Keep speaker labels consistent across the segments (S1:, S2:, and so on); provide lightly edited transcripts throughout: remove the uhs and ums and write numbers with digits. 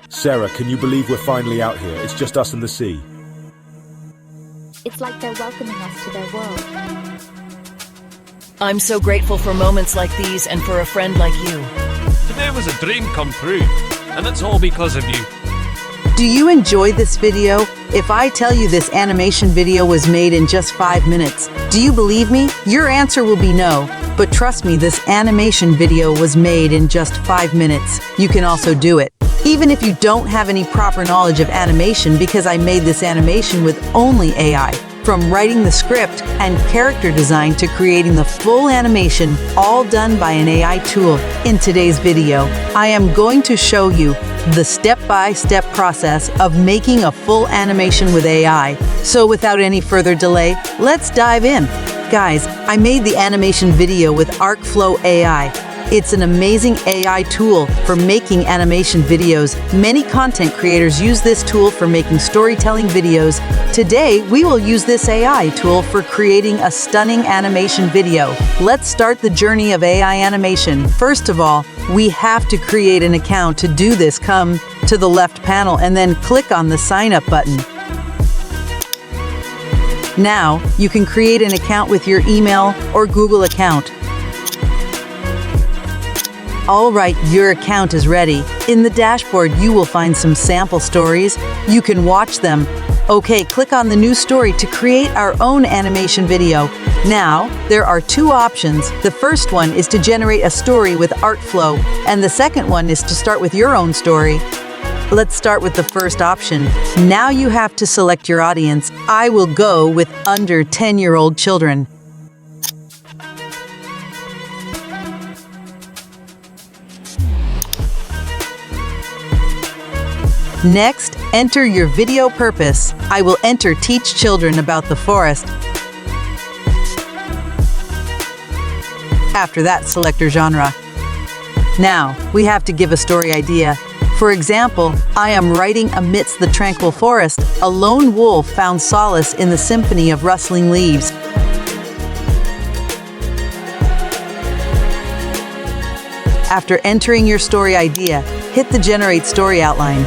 S1: Sarah, can you believe we're finally out here? It's just us and the sea.
S2: It's like they're welcoming us to their world.
S3: I'm so grateful for moments like these and for a friend like you.
S4: Today was a dream come true, and it's all because of you.
S5: Do you enjoy this video? If I tell you this animation video was made in just 5 minutes, do you believe me? Your answer will be no. But trust me, this animation video was made in just 5 minutes. You can also do it. Even if you don't have any proper knowledge of animation, because I made this animation with only AI. From writing the script and character design to creating the full animation, all done by an AI tool. In today's video, I am going to show you the step-by-step process of making a full animation with AI. So without any further delay, let's dive in. Guys, I made the animation video with ArcFlow AI. It's an amazing AI tool for making animation videos. Many content creators use this tool for making storytelling videos. Today, we will use this AI tool for creating a stunning animation video. Let's start the journey of AI animation. First of all, we have to create an account. To do this, come to the left panel and then click on the sign up button. Now, you can create an account with your email or Google account. All right, your account is ready. In the dashboard, you will find some sample stories. You can watch them. Okay, click on the new story to create our own animation video. Now, there are 2 options. The first one is to generate a story with ArcFlow, and the second one is to start with your own story. Let's start with the first option. Now you have to select your audience. I will go with under 10-year-old children. Next, enter your video purpose. I will enter teach children about the forest. After that, select your genre. Now, we have to give a story idea. For example, I am writing amidst the tranquil forest. A lone wolf found solace in the symphony of rustling leaves. After entering your story idea, hit the Generate Story Outline.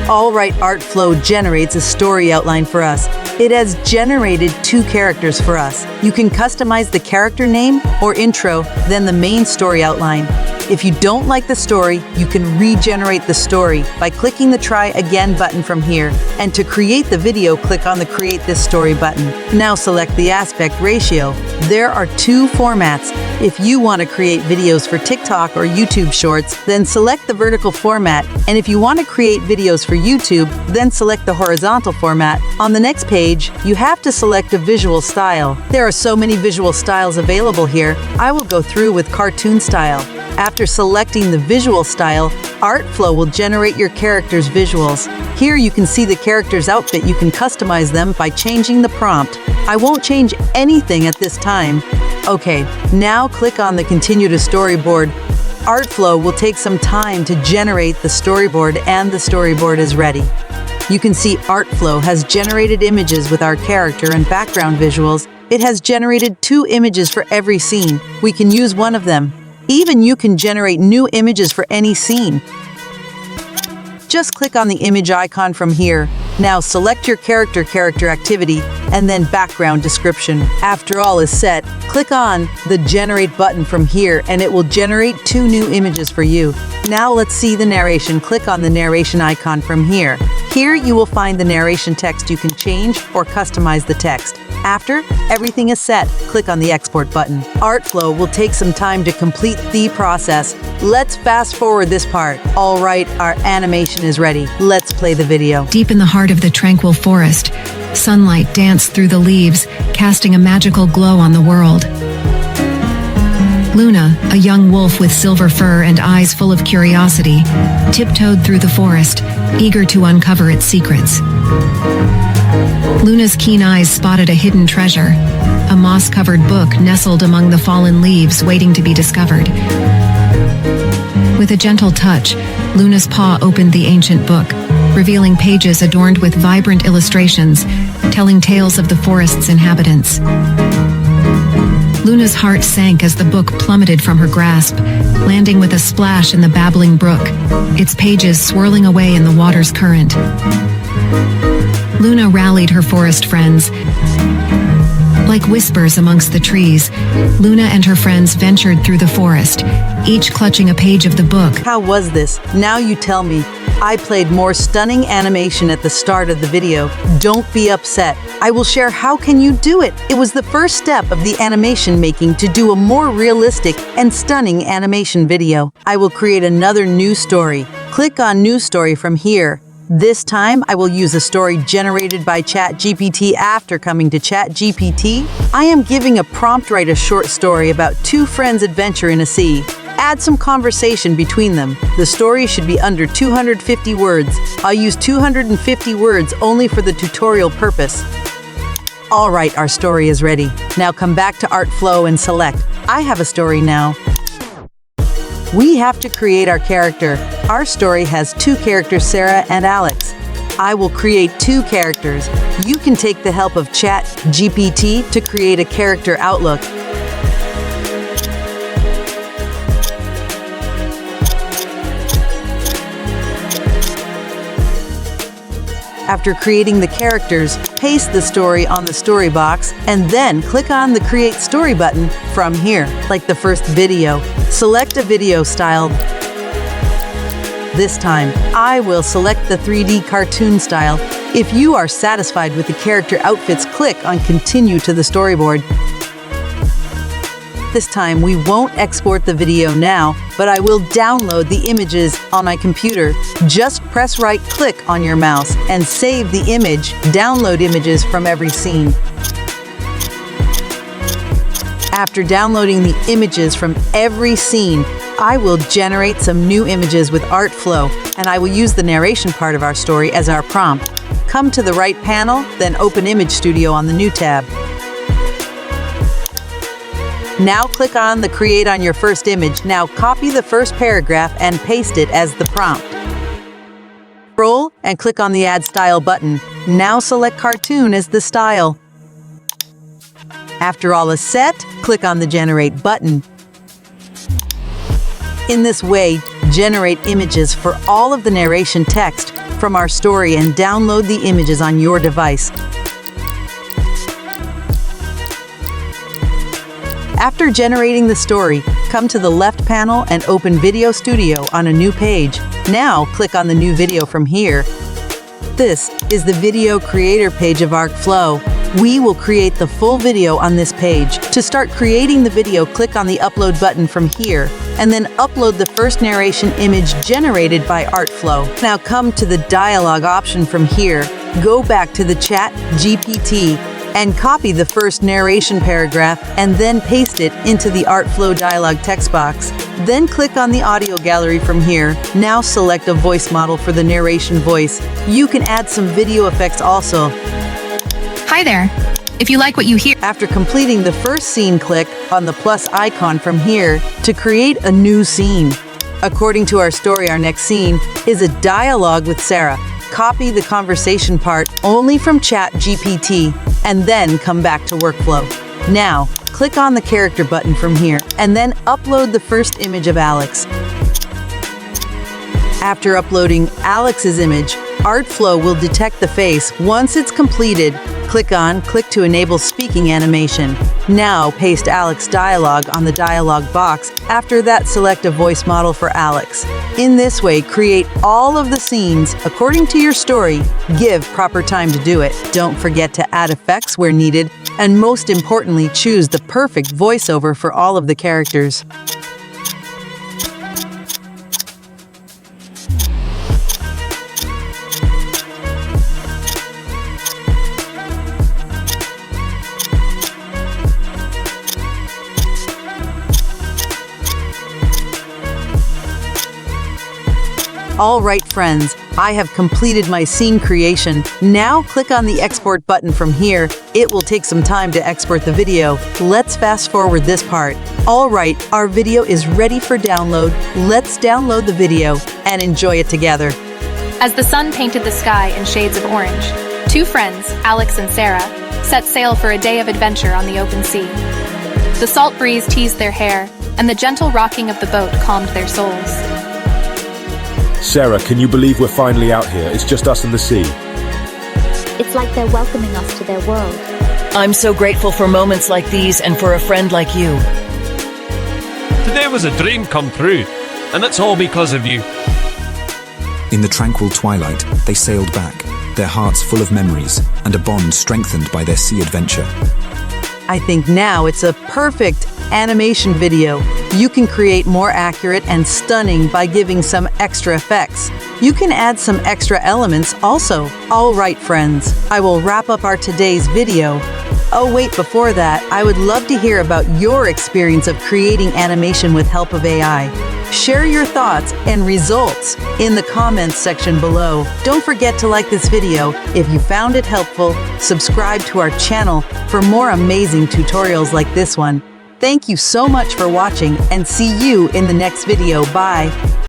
S5: All right, ArcFlow generates a story outline for us. It has generated 2 characters for us. You can customize the character name or intro, then the main story outline. If you don't like the story, you can regenerate the story by clicking the Try Again button from here. And to create the video, click on the Create This Story button. Now select the aspect ratio. There are 2 formats. If you want to create videos for TikTok or YouTube Shorts, then select the vertical format. And if you want to create videos for YouTube, then select the horizontal format. On the next page, you have to select a visual style. There are so many visual styles available here. I will go through with cartoon style. After selecting the visual style, ArcFlow will generate your character's visuals. Here you can see the character's outfit. You can customize them by changing the prompt. I won't change anything at this time. Okay, now click on the Continue to Storyboard. ArcFlow will take some time to generate the storyboard, and the storyboard is ready. You can see ArcFlow has generated images with our character and background visuals. It has generated 2 images for every scene. We can use one of them. Even you can generate new images for any scene. Just click on the image icon from here. Now select your character activity, and then background description. After all is set, click on the Generate button from here, and it will generate 2 new images for you. Now let's see the narration. Click on the narration icon from here. Here you will find the narration text. You can change or customize the text. After everything is set, click on the Export button. ArcFlow will take some time to complete the process. Let's fast forward this part. All right, our animation is ready. Let's play the video.
S6: Deep in the heart of the tranquil forest, sunlight danced through the leaves, casting a magical glow on the world. Luna, a young wolf with silver fur and eyes full of curiosity, tiptoed through the forest, eager to uncover its secrets. Luna's keen eyes spotted a hidden treasure, a moss-covered book nestled among the fallen leaves waiting to be discovered. With a gentle touch, Luna's paw opened the ancient book, revealing pages adorned with vibrant illustrations, telling tales of the forest's inhabitants. Luna's heart sank as the book plummeted from her grasp, landing with a splash in the babbling brook, its pages swirling away in the water's current. Luna rallied her forest friends. Like whispers amongst the trees, Luna and her friends ventured through the forest, each clutching a page of the book.
S5: How was this? Now you tell me. I played more stunning animation at the start of the video. Don't be upset. I will share how can you do it. It was the first step of the animation making to do a more realistic and stunning animation video. I will create another new story. Click on New Story from here. This time, I will use a story generated by ChatGPT. After coming to ChatGPT, I am giving a prompt: write a short story about two friends' adventure in a sea. Add some conversation between them. The story should be under 250 words. I'll use 250 words only for the tutorial purpose. All right, our story is ready. Now come back to Artflow and select. I have a story now. We have to create our character. Our story has two characters, Sarah and Alex. I will create two characters. You can take the help of ChatGPT to create a character outlook. After creating the characters, paste the story on the story box and then click on the Create Story button from here. Like the first video, select a video style. This time, I will select the 3D cartoon style. If you are satisfied with the character outfits, click on Continue to the storyboard. This time, we won't export the video now, but I will download the images on my computer. Just press right-click on your mouse and save the image. Download images from every scene. After downloading the images from every scene, I will generate some new images with Artflow, and I will use the narration part of our story as our prompt. Come to the right panel, then open Image Studio on the New tab. Now click on the Create on your first image. Now copy the first paragraph and paste it as the prompt. Scroll and click on the Add Style button. Now select Cartoon as the style. After all is set, click on the Generate button. In this way, generate images for all of the narration text from our story and download the images on your device. After generating the story, come to the left panel and open Video Studio on a new page. Now, click on the new video from here. This is the video creator page of Artflow. We will create the full video on this page. To start creating the video, click on the Upload button from here, and then upload the first narration image generated by Artflow. Now come to the dialogue option from here. Go back to the ChatGPT and copy the first narration paragraph and then paste it into the Artflow dialog text box. Then click on the audio gallery from here. Now select a voice model for the narration voice. You can add some video effects also.
S6: Hi there. If you like what you hear,
S5: After completing the first scene, click on the plus icon from here to create a new scene. According to our story, our next scene is a dialogue with Sarah. Copy the conversation part only from ChatGPT and then come back to Workflow. Now, click on the character button from here and then upload the first image of Alex. After uploading Alex's image, Artflow will detect the face. Once it's completed, click to enable speaking animation. Now paste Alex dialogue on the dialogue box. After that, select a voice model for Alex. In this way, create all of the scenes according to your story. Give proper time to do it. Don't forget to add effects where needed, and most importantly, choose the perfect voiceover for all of the characters. All right, friends, I have completed my scene creation. Now click on the export button from here. It will take some time to export the video. Let's fast forward this part. All right, our video is ready for download. Let's download the video and enjoy it together.
S7: As the sun painted the sky in shades of orange, two friends, Alex and Sarah, set sail for a day of adventure on the open sea. The salt breeze teased their hair, and the gentle rocking of the boat calmed their souls.
S1: Sarah, can you believe we're finally out here? It's just us and the sea.
S2: It's like they're welcoming us to their world.
S3: I'm so grateful for moments like these and for a friend like you.
S4: Today was a dream come true, and it's all because of you.
S8: In the tranquil twilight, they sailed back, their hearts full of memories and a bond strengthened by their sea adventure.
S5: I think now it's a perfect animation video. You can create more accurate and stunning by giving some extra effects. You can add some extra elements also. All right, friends, I will wrap up our today's video. Oh wait, before that, I would love to hear about your experience of creating animation with help of AI. Share your thoughts and results in the comments section below. Don't forget to like this video if you found it helpful. Subscribe to our channel for more amazing tutorials like this one. Thank you so much for watching and see you in the next video. Bye.